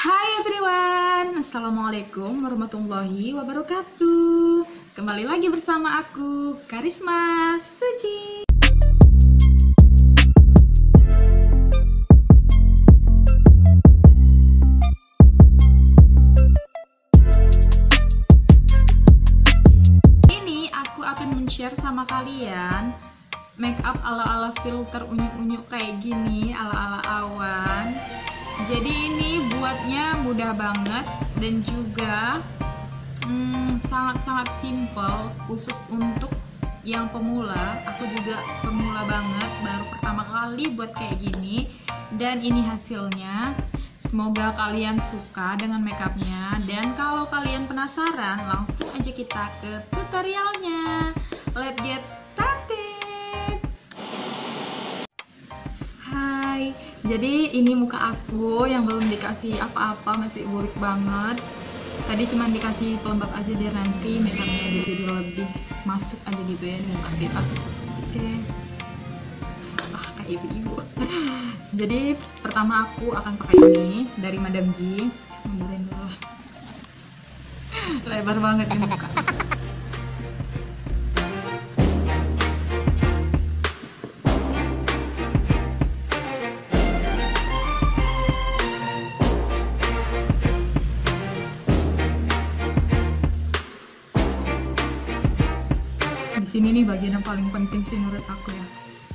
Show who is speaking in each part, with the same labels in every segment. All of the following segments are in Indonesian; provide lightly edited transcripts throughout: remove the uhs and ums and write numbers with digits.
Speaker 1: Hai everyone, Assalamualaikum warahmatullahi wabarakatuh. Kembali lagi bersama aku, Karisma Suci. Ini aku akan men-share sama kalian make up ala-ala filter unyu-unyu kayak gini, ala-ala Awan. Jadi ini buatnya mudah banget dan juga sangat-sangat simple, khusus untuk yang pemula. Aku juga pemula banget, baru pertama kali buat kayak gini. Dan ini hasilnya. Semoga kalian suka dengan makeupnya. Dan kalau kalian penasaran, langsung aja kita ke tutorialnya. Let's get started. Hai, jadi ini muka aku yang belum dikasih apa-apa, masih burik banget. Tadi cuma dikasih pelembab aja biar nanti makeupnya jadi lebih masuk aja gitu ya di muka kita. Oke. Kayak ibu-ibu. Jadi pertama aku akan pakai ini dari Madam G. Mundurin dulu. Lebar banget ini muka. Sini nih bagian yang paling penting sih menurut aku ya,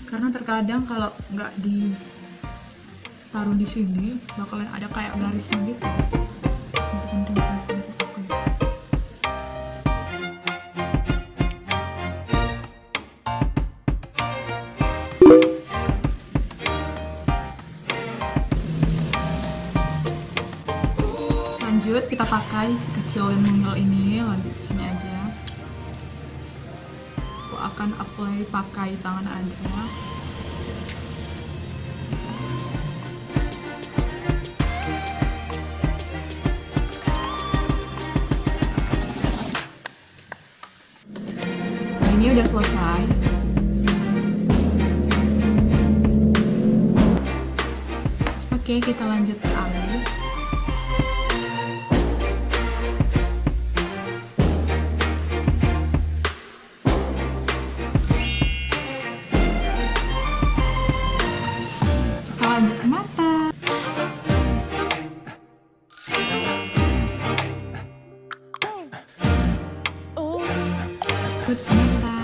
Speaker 1: karena terkadang kalau nggak ditaruh di sini bakalan ada kayak garisnya gitu. Penting banget menurut aku ya. Lanjut kita pakai kecilin mungil ini, lanjut sini aja. Akan apply pakai tangan aja. Nah, ini udah selesai. Oke, kita lanjut ke alis. Lanjut ke mata. Lanjut ke mata.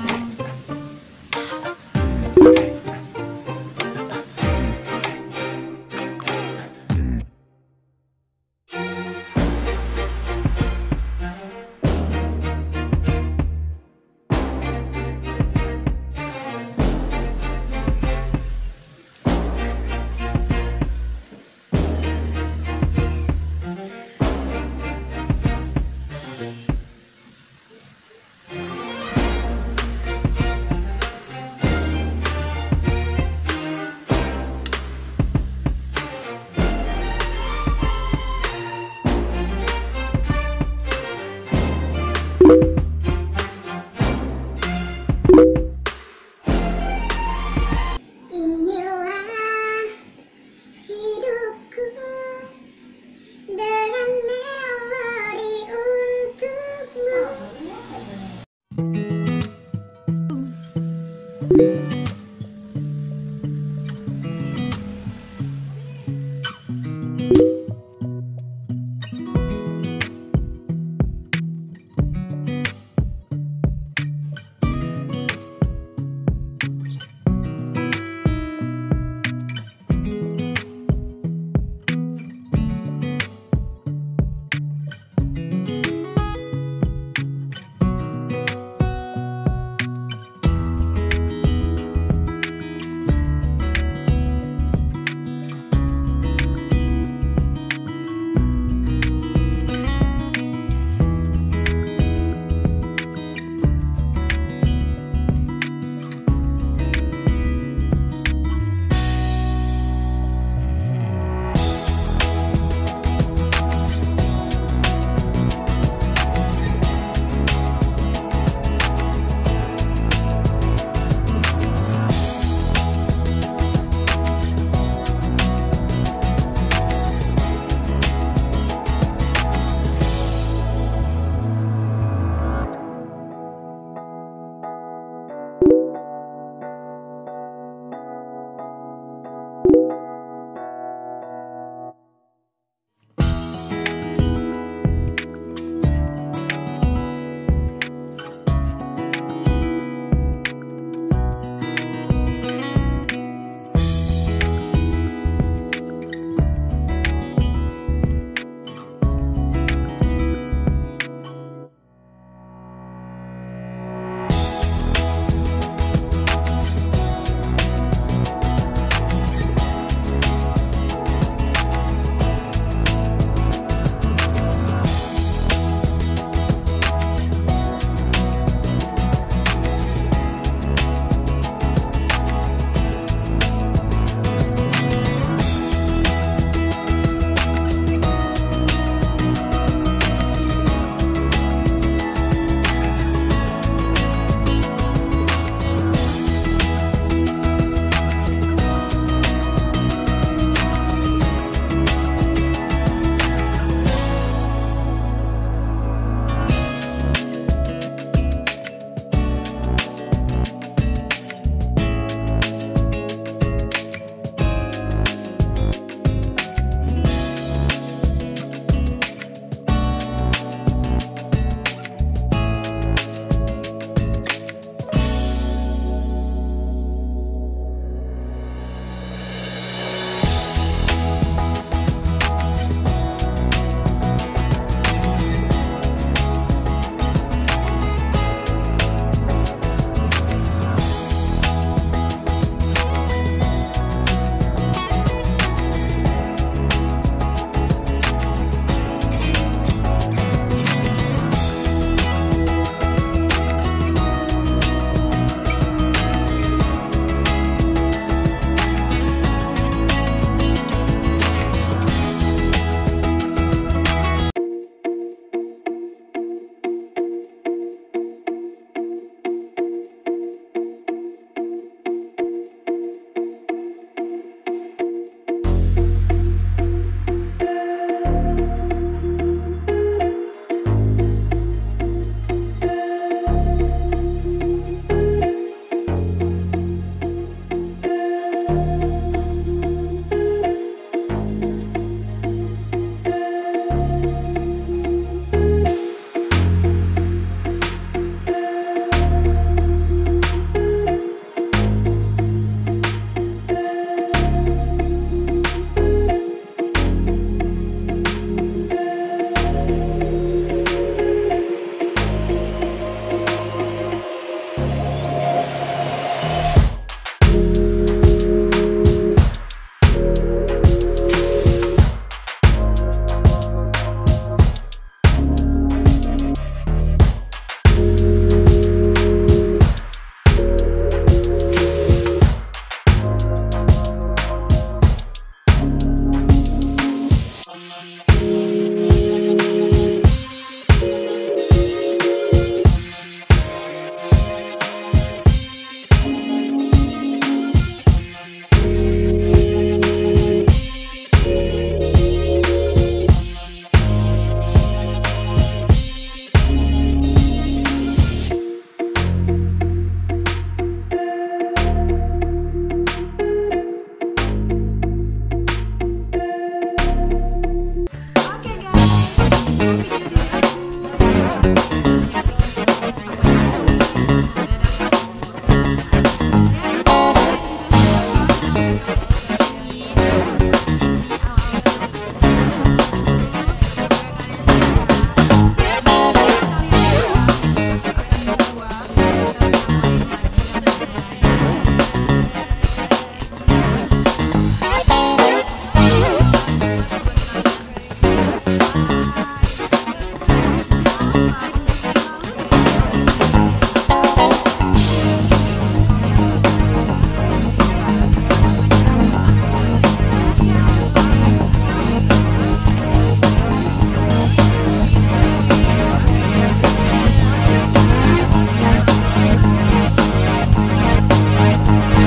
Speaker 1: Tapi